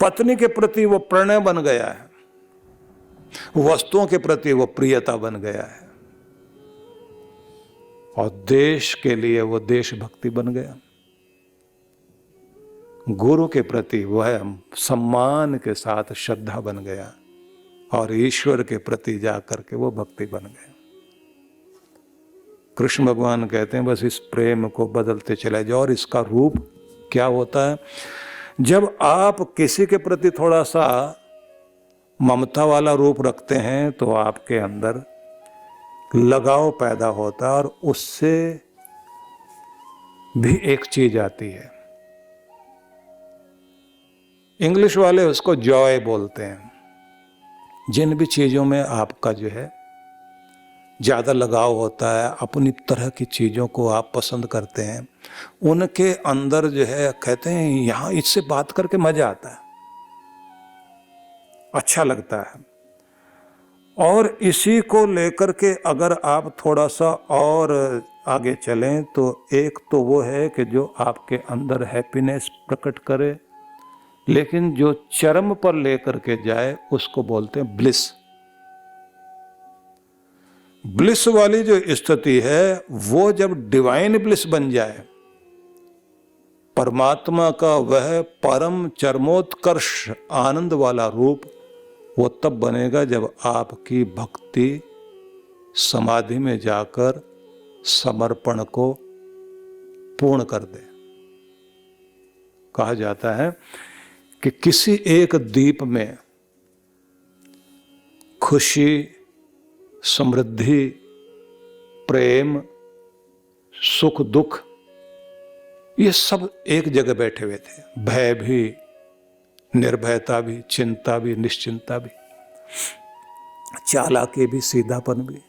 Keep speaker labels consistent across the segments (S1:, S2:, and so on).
S1: पत्नी के प्रति वो प्रणय बन गया है, वस्तुओं के प्रति वो प्रियता बन गया है, और देश के लिए वो देशभक्ति बन गया। गुरु के प्रति वह सम्मान के साथ श्रद्धा बन गया, और ईश्वर के प्रति जाकर के वो भक्ति बन गया। कृष्ण भगवान कहते हैं बस इस प्रेम को बदलते चले जाओ। और इसका रूप क्या होता है? जब आप किसी के प्रति थोड़ा सा ममता वाला रूप रखते हैं तो आपके अंदर लगाव पैदा होता है, और उससे भी एक चीज आती है, इंग्लिश वाले उसको जॉय बोलते हैं। जिन भी चीजों में आपका जो है ज्यादा लगाव होता है, अपनी तरह की चीजों को आप पसंद करते हैं, उनके अंदर जो है कहते हैं यहां इससे बात करके मजा आता है, अच्छा लगता है। और इसी को लेकर के अगर आप थोड़ा सा और आगे चलें तो एक तो वो है कि जो आपके अंदर हैप्पीनेस प्रकट करे, लेकिन जो चरम पर लेकर के जाए उसको बोलते हैं ब्लिस। ब्लिस वाली जो स्थिति है वो जब डिवाइन ब्लिस बन जाए, परमात्मा का वह परम चरमोत्कर्ष आनंद वाला रूप, वो तब बनेगा जब आपकी भक्ति समाधि में जाकर समर्पण को पूर्ण कर दे। कहा जाता है कि किसी एक दीप में खुशी, समृद्धि, प्रेम, सुख, दुख, ये सब एक जगह बैठे हुए थे। भय भी, निर्भयता भी, चिंता भी, निश्चिंता भी, चालाकी भी, सीधापन भी।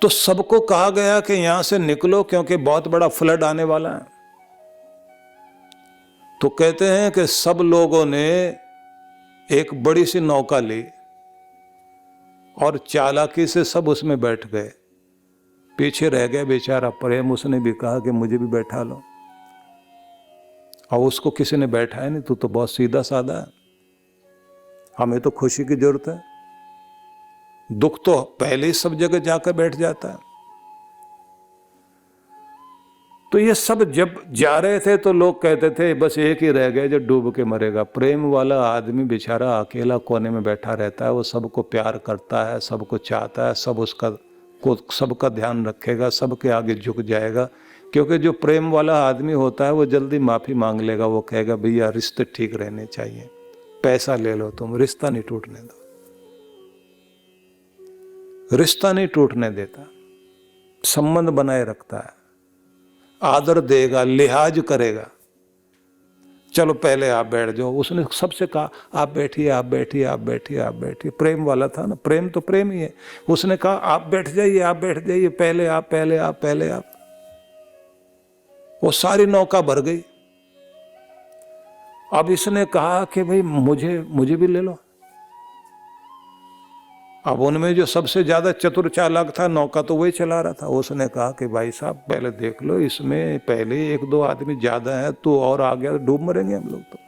S1: तो सबको कहा गया कि यहां से निकलो क्योंकि बहुत बड़ा फ्लड आने वाला है। तो कहते हैं कि सब लोगों ने एक बड़ी सी नौका ली और चालाकी से सब उसमें बैठ गए। पीछे रह गया बेचारा प्रेम, उसने भी कहा कि मुझे भी बैठा लो, और उसको किसी ने बैठाया नहीं। तू तो बहुत सीधा साधा है, हमें तो खुशी की जरूरत है, दुख तो पहले ही सब जगह जाकर बैठ जाता है। तो ये सब जब जा रहे थे तो लोग कहते थे बस एक ही रह गया जो डूब के मरेगा। प्रेम वाला आदमी बेचारा अकेला कोने में बैठा रहता है, वो सबको प्यार करता है, सबको चाहता है, सबका ध्यान रखेगा, सबके आगे झुक जाएगा। क्योंकि जो प्रेम वाला आदमी होता है वो जल्दी माफी मांग लेगा, वो कहेगा भैया रिश्ते ठीक रहने चाहिए, पैसा ले लो तुम, रिश्ता नहीं टूटने दो। रिश्ता नहीं टूटने देता, संबंध बनाए रखता है, आदर देगा, लिहाज करेगा। चलो पहले आप बैठ जाओ, उसने सबसे कहा आप बैठिए, आप बैठिए, आप बैठिए, आप बैठिए। प्रेम वाला था ना, प्रेम तो प्रेम ही है। उसने कहा आप बैठ जाइए, आप बैठ जाइए, पहले आप, पहले आप, पहले आप। वो सारी नौका भर गई। अब इसने कहा कि भाई मुझे भी ले लो। अब उनमें जो सबसे ज्यादा चतुर चालाक था, नौका तो वही चला रहा था, उसने कहा कि भाई साहब पहले देख लो, इसमें पहले एक दो आदमी ज्यादा है, तो और आ गया तो डूब मरेंगे हम लोग। तो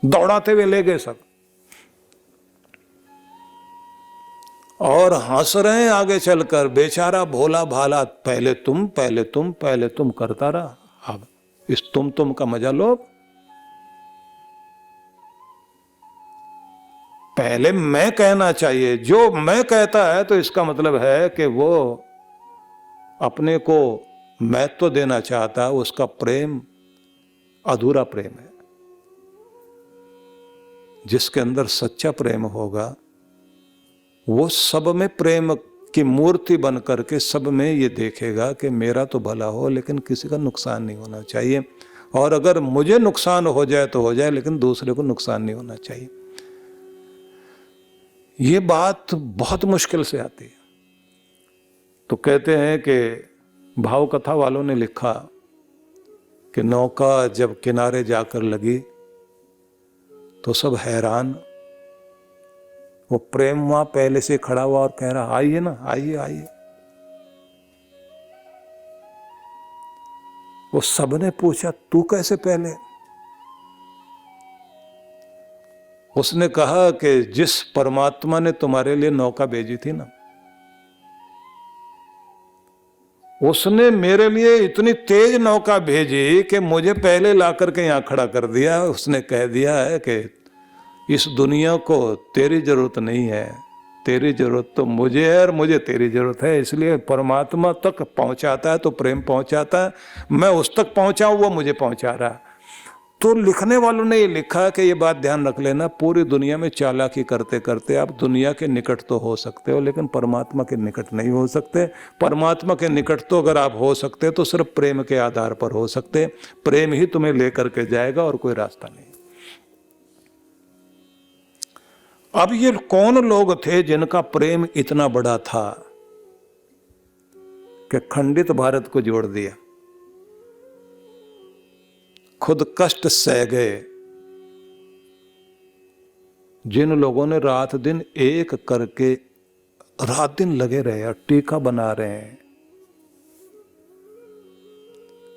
S1: दौड़ाते हुए ले गए सब, और हंस रहे हैं आगे चलकर। बेचारा भोला भाला पहले तुम, पहले तुम, पहले तुम करता रहा। अब इस तुम का मजा लो। पहले मैं कहना चाहिए, जो मैं कहता है तो इसका मतलब है कि वो अपने को महत्व देना चाहता है, उसका प्रेम अधूरा प्रेम है। जिसके अंदर सच्चा प्रेम होगा वो सब में प्रेम की मूर्ति बन करके सब में ये देखेगा कि मेरा तो भला हो लेकिन किसी का नुकसान नहीं होना चाहिए, और अगर मुझे नुकसान हो जाए तो हो जाए, लेकिन दूसरे को नुकसान नहीं होना चाहिए। ये बात बहुत मुश्किल से आती है। तो कहते हैं कि भाव कथा वालों ने लिखा कि नौका जब किनारे जाकर लगी तो सब हैरान। वो प्रेम वहां पहले से खड़ा हुआ और कह रहा आइए ना, आइए आइए। वो सबने पूछा तू कैसे पहले? उसने कहा कि जिस परमात्मा ने तुम्हारे लिए नौका भेजी थी ना, उसने मेरे लिए इतनी तेज नौका भेजी कि मुझे पहले ला करके यहां खड़ा कर दिया। उसने कह दिया है कि इस दुनिया को तेरी जरूरत नहीं है, तेरी जरूरत तो मुझे है और मुझे तेरी जरूरत है। इसलिए परमात्मा तक पहुंचाता है तो प्रेम पहुंचाता है, मैं उस तक पहुंचा हूं, वो मुझे पहुंचा रहा है। तो लिखने वालों ने ये लिखा कि ये बात ध्यान रख लेना, पूरी दुनिया में चालाकी करते करते आप दुनिया के निकट तो हो सकते हो, लेकिन परमात्मा के निकट नहीं हो सकते। परमात्मा के निकट तो अगर आप हो सकते तो सिर्फ प्रेम के आधार पर हो सकते। प्रेम ही तुम्हें लेकर के जाएगा और कोई रास्ता नहीं। अब ये कौन लोग थे जिनका प्रेम इतना बड़ा था कि खंडित भारत को जोड़ दिया, खुद कष्ट सह गए। जिन लोगों ने रात दिन एक करके रात दिन लगे रहे और टीका बना रहे हैं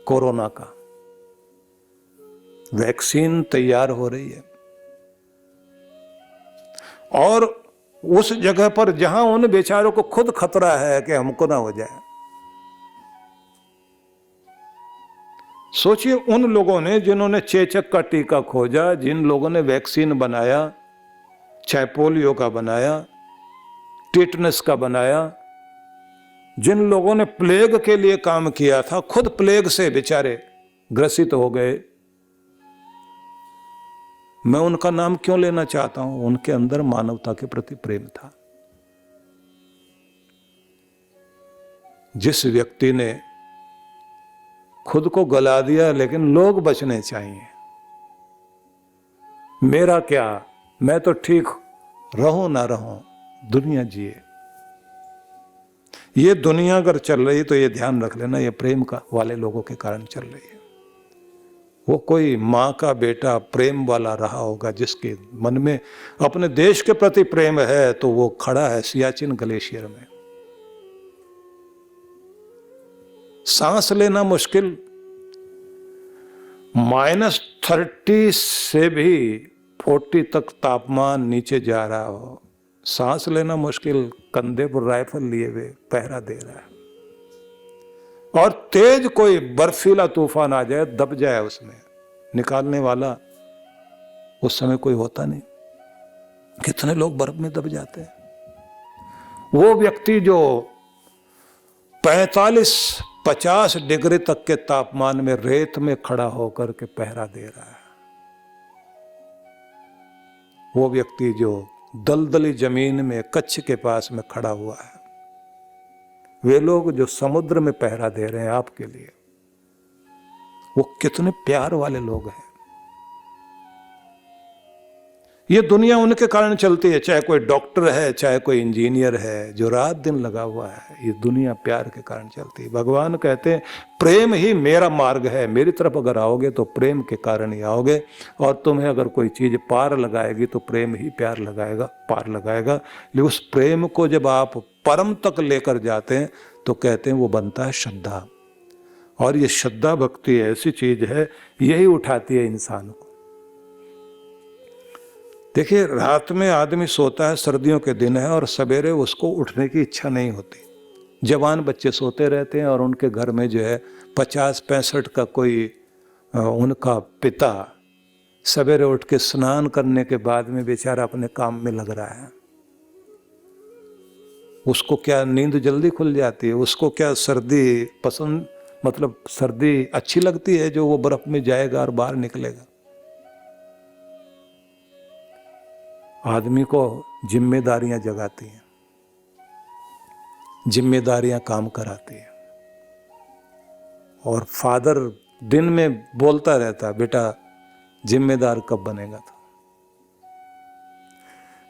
S1: कोरोना का, वैक्सीन तैयार हो रही है, और उस जगह पर जहां उन बेचारों को खुद खतरा है कि हमको ना हो जाए। सोचिए उन लोगों ने जिन्होंने चेचक का टीका खोजा, जिन लोगों ने वैक्सीन बनाया, चाहे पोलियो का बनाया, टिटनेस का बनाया, जिन लोगों ने प्लेग के लिए काम किया था, खुद प्लेग से बेचारे ग्रसित हो गए। मैं उनका नाम क्यों लेना चाहता हूं? उनके अंदर मानवता के प्रति प्रेम था। जिस व्यक्ति ने खुद को गला दिया, लेकिन लोग बचने चाहिए, मेरा क्या, मैं तो ठीक रहूं ना रहूं, दुनिया जिए। ये दुनिया अगर चल रही तो ये ध्यान रख लेना, ये प्रेम का वाले लोगों के कारण चल रही है। वो कोई मां का बेटा प्रेम वाला रहा होगा, जिसके मन में अपने देश के प्रति प्रेम है, तो वो खड़ा है सियाचिन ग्लेशियर में। सांस लेना मुश्किल, -30 से भी 40 तक तापमान नीचे जा रहा हो, सांस लेना मुश्किल, कंधे पर राइफल लिए हुए पहरा दे रहा है, और तेज कोई बर्फीला तूफान आ जाए, दब जाए, उसमें निकालने वाला उस समय कोई होता नहीं। कितने लोग बर्फ में दब जाते हैं। वो व्यक्ति जो 45-50 डिग्री तक के तापमान में रेत में खड़ा होकर के पहरा दे रहा है, वो व्यक्ति जो दलदली जमीन में कच्छ के पास में खड़ा हुआ है, वे लोग जो समुद्र में पहरा दे रहे हैं आपके लिए, वो कितने प्यार वाले लोग हैं। ये दुनिया उनके कारण चलती है, चाहे कोई डॉक्टर है, चाहे कोई इंजीनियर है, जो रात दिन लगा हुआ है, ये दुनिया प्यार के कारण चलती है। भगवान कहते हैं प्रेम ही मेरा मार्ग है, मेरी तरफ अगर आओगे तो प्रेम के कारण ही आओगे, और तुम्हें अगर कोई चीज पार लगाएगी तो प्रेम ही प्यार लगाएगा, पार लगाएगा। लेकिन उस प्रेम को जब आप परम तक लेकर जाते हैं तो कहते हैं वो बनता है श्रद्धा। और ये श्रद्धा भक्ति ऐसी चीज है, यही उठाती है इंसान को। देखिए, रात में आदमी सोता है, सर्दियों के दिन है, और सवेरे उसको उठने की इच्छा नहीं होती। जवान बच्चे सोते रहते हैं और उनके घर में जो है 50-65 का कोई उनका पिता सवेरे उठ के स्नान करने के बाद में बेचारा अपने काम में लग रहा है। उसको क्या नींद जल्दी खुल जाती है? उसको क्या सर्दी पसंद, मतलब सर्दी अच्छी लगती है जो वो बर्फ में जाएगा और बाहर निकलेगा? आदमी को जिम्मेदारियां जगाती हैं, जिम्मेदारियां काम कराती हैं। और फादर दिन में बोलता रहता, बेटा जिम्मेदार कब बनेगा? तो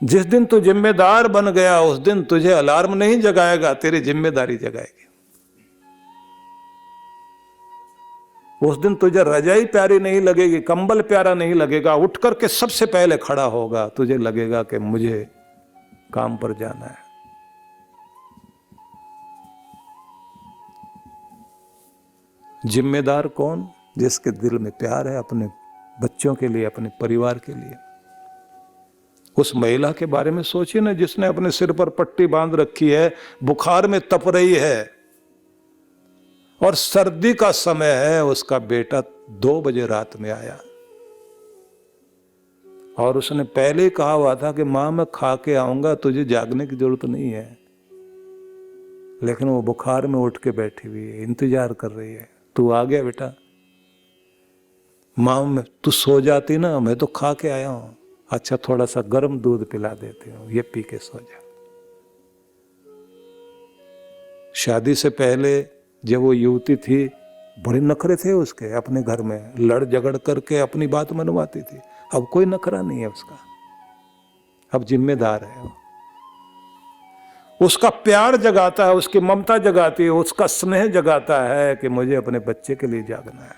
S1: जिस दिन तू जिम्मेदार बन गया उस दिन तुझे अलार्म नहीं जगाएगा, तेरी जिम्मेदारी जगाएगी। उस दिन तुझे रजाई प्यारी नहीं लगेगी, कंबल प्यारा नहीं लगेगा, उठ करके सबसे पहले खड़ा होगा, तुझे लगेगा कि मुझे काम पर जाना है। जिम्मेदार कौन? जिसके दिल में प्यार है अपने बच्चों के लिए, अपने परिवार के लिए। उस महिला के बारे में सोचिए ना, जिसने अपने सिर पर पट्टी बांध रखी है, बुखार में तप रही है और सर्दी का समय है। उसका बेटा 2 बजे रात में आया और उसने पहले ही कहा हुआ था कि मां मैं खा के आऊंगा, तुझे जागने की जरूरत नहीं है। लेकिन वो बुखार में उठ के बैठी हुई है, इंतजार कर रही है। तू आ गया बेटा? मां तू सो जाती ना, मैं तो खा के आया हूं। अच्छा थोड़ा सा गर्म दूध पिला देती हूं, ये पी के सो जा। शादी से पहले जब वो युवती थी, बड़े नखरे थे उसके, अपने घर में लड़ झगड़ करके अपनी बात मनवाती थी। अब कोई नखरा नहीं है उसका, अब जिम्मेदार है वो। उसका प्यार जगाता है, उसकी ममता जगाती है, उसका स्नेह जगाता है कि मुझे अपने बच्चे के लिए जागना है।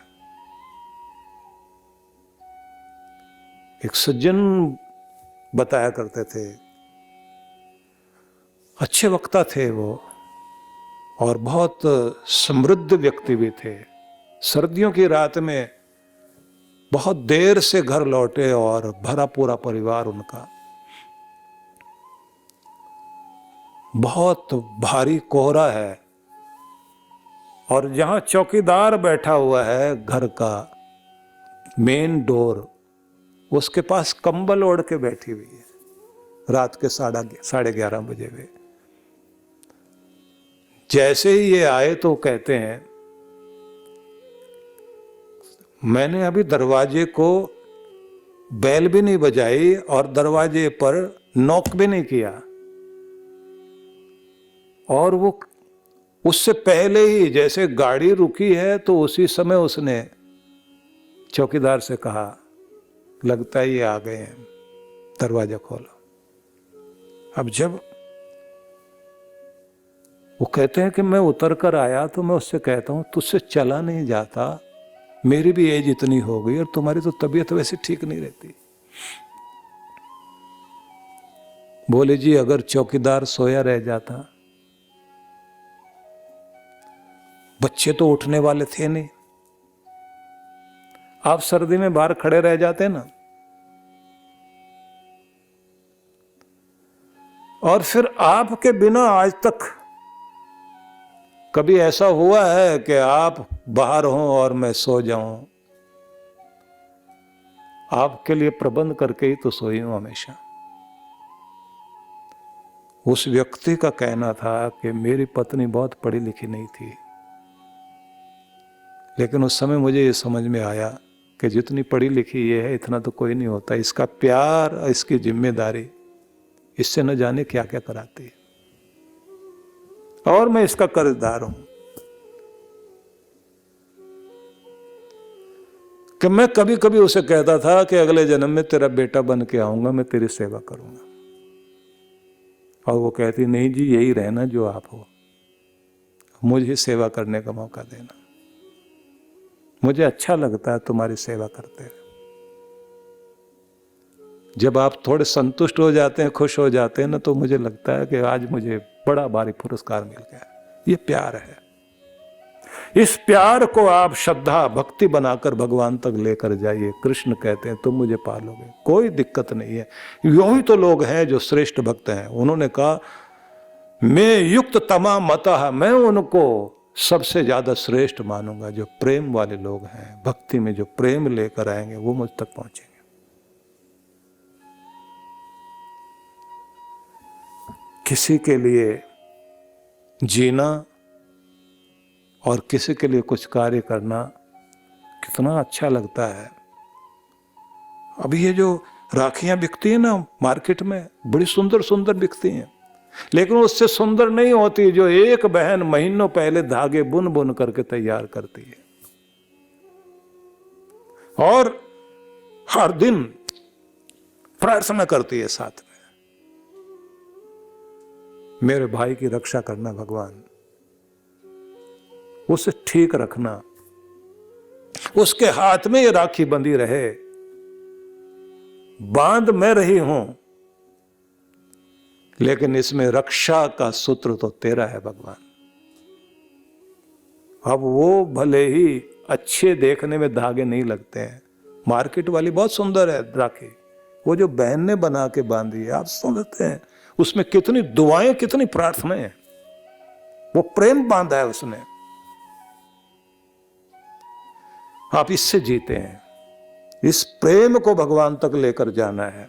S1: एक सज्जन बताया करते थे, अच्छे वक्ता थे वो और बहुत समृद्ध व्यक्ति भी थे। सर्दियों की रात में बहुत देर से घर लौटे और भरा पूरा परिवार उनका। बहुत भारी कोहरा है और जहां चौकीदार बैठा हुआ है घर का मेन डोर, उसके पास कंबल ओढ़ के बैठी हुई है। रात के 11:30 बजे हुए। जैसे ही ये आए तो कहते हैं, मैंने अभी दरवाजे को बेल भी नहीं बजाई और दरवाजे पर नॉक भी नहीं किया, और वो उससे पहले ही जैसे गाड़ी रुकी है तो उसी समय उसने चौकीदार से कहा, लगता है ये आ गए हैं, दरवाजा खोलो। अब जब वो कहते हैं कि मैं उतर कर आया तो मैं उससे कहता हूं, तुझसे चला नहीं जाता, मेरी भी एज इतनी हो गई और तुम्हारी तो तबीयत वैसे ठीक नहीं रहती। बोले जी अगर चौकीदार सोया रह जाता, बच्चे तो उठने वाले थे नहीं, आप सर्दी में बाहर खड़े रह जाते ना। और फिर आपके बिना आज तक कभी ऐसा हुआ है कि आप बाहर हों और मैं सो जाऊं? आपके लिए प्रबंध करके ही तो सोई हूं हमेशा। उस व्यक्ति का कहना था कि मेरी पत्नी बहुत पढ़ी लिखी नहीं थी, लेकिन उस समय मुझे ये समझ में आया कि जितनी पढ़ी लिखी ये है इतना तो कोई नहीं होता। इसका प्यार, इसकी जिम्मेदारी इससे न जाने क्या क्या कराती है, और मैं इसका कर्जदार हूं कि मैं कभी कभी उसे कहता था कि अगले जन्म में तेरा बेटा बन के आऊंगा, मैं तेरी सेवा करूंगा। और वो कहती, नहीं जी यही रहना जो आप हो, मुझे सेवा करने का मौका देना, मुझे अच्छा लगता है तुम्हारी सेवा करते हुए। जब आप थोड़े संतुष्ट हो जाते हैं, खुश हो जाते हैं ना, तो मुझे लगता है कि आज मुझे बड़ा भारी पुरस्कार मिल गया। ये प्यार है। इस प्यार को आप श्रद्धा भक्ति बनाकर भगवान तक लेकर जाइए। कृष्ण कहते हैं तुम मुझे पालोगे, कोई दिक्कत नहीं है। यही तो लोग हैं जो श्रेष्ठ भक्त हैं। उन्होंने कहा मैं युक्त तमा मतः, मैं उनको सबसे ज्यादा श्रेष्ठ मानूंगा जो प्रेम वाले लोग हैं, भक्ति में जो प्रेम लेकर आएंगे वो मुझ तक पहुंचेंगे। किसी के लिए जीना और किसी के लिए कुछ कार्य करना कितना अच्छा लगता है। अभी ये जो राखियां बिकती है ना मार्केट में, बड़ी सुंदर सुंदर बिकती हैं, लेकिन उससे सुंदर नहीं होती जो एक बहन महीनों पहले धागे बुन बुन करके तैयार करती है और हर दिन प्रार्थना करती है साथ में, मेरे भाई की रक्षा करना भगवान, उसे ठीक रखना, उसके हाथ में ये राखी बंधी रहे। बांध मैं रही हूं, लेकिन इसमें रक्षा का सूत्र तो तेरा है भगवान। अब वो भले ही अच्छे देखने में धागे नहीं लगते हैं, मार्केट वाली बहुत सुंदर है राखी, वो जो बहन ने बना के बांधी है, आप समझते हैं उसमें कितनी दुआएं, कितनी प्रार्थनाएं हैं, वो प्रेम बांधा है उसने। आप इससे जीते हैं, इस प्रेम को भगवान तक लेकर जाना है।